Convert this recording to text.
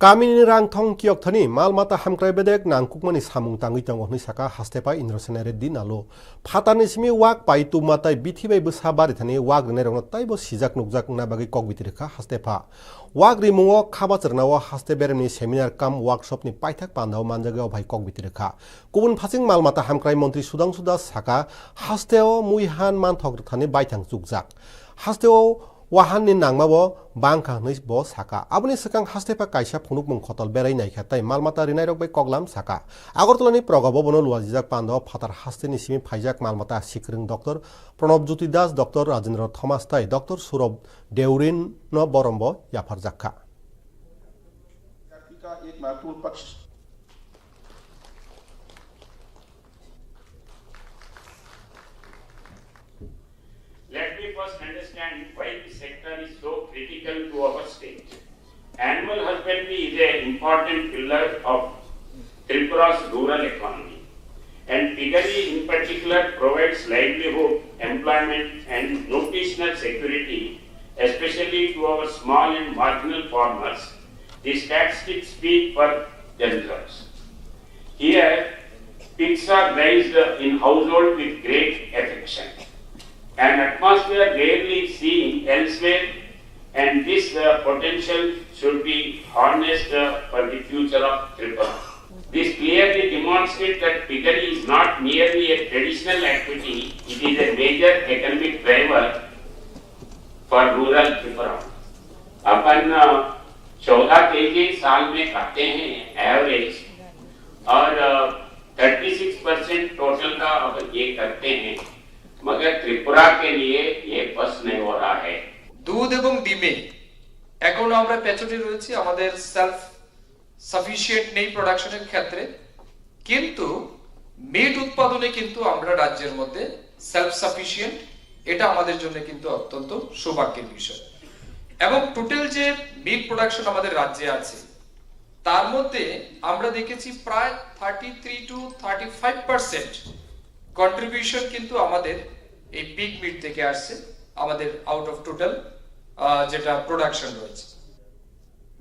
Kamini rang thong kiok thani malmata hamkrai bedek nangkukmani samung tangui tango hni saka hastepa indrasenare dinalo phatani simi wak pai tu matai bithibai busabari thani wak rene rong taibo sijak nukjak na bagi kok bitirikha hastepa wak rimungo khaba chirnawa hasteberni seminar kam workshop ni paithak pandao manjagao bhai kok bitirikha kubun phasing malmata hamkrai mantri Sudhanshu Das saka hasteo muihan manthok thani baithang chukjak hasteo wahan ni nangmabo bangkha hni bo saka aboni sakang hastepa kaisa phunukmung khotol berai naikha tai malmata rinai rok bai koklam saka agortolani progabo bono luajak pando phatar hasteni simi phaijak malmata sikrung Dr. Pranab Jyoti Das Dr. Rajendra Thomas tai Dr. Surab Deurin no borombo yafarjakha Let me first understand why this sector is so critical to our state. Animal husbandry is an important pillar of Tripura's rural economy, and piggery in particular provides livelihood, employment and nutritional security, especially to our small and marginal farmers. The statistics speak for themselves. Here, pigs are raised in household with great affection. An atmosphere rarely seen elsewhere, and this potential should be harnessed for the future of Tripura. This clearly demonstrates that piggery is not merely a traditional activity, it is a major economic driver for rural Tripura. Upon 14 kg साल में खाते हैं average और 36% total का अब ये करते हैं मगर त्रिपुरा के लिए ये बस नहीं हो रहा है দুধ এবং ডিমে এখনো আমরা পেছনে রয়েছি আমাদের সেলফ সাফিশিয়েন্ট নেই প্রোডাকশনের ক্ষেত্রে কিন্তু মিট উৎপাদনে কিন্তু আমরা রাজ্যের মধ্যে সেলফ সাফিশিয়েন্ট এটা আমাদের জন্য কিন্তু অত্যন্ত সৌভাগ্যের বিষয় এবং টোটাল যে মিট প্রোডাকশন আমাদের রাজ্যে আছে তার মধ্যে আমরা দেখেছি প্রায় 33 to 35% কন্ট্রিবিউশন কিন্তু আমাদের এই পিগ মিট থেকে আসছে আমাদের আউট অফ টোটাল যেটা প্রোডাকশন রয়েছে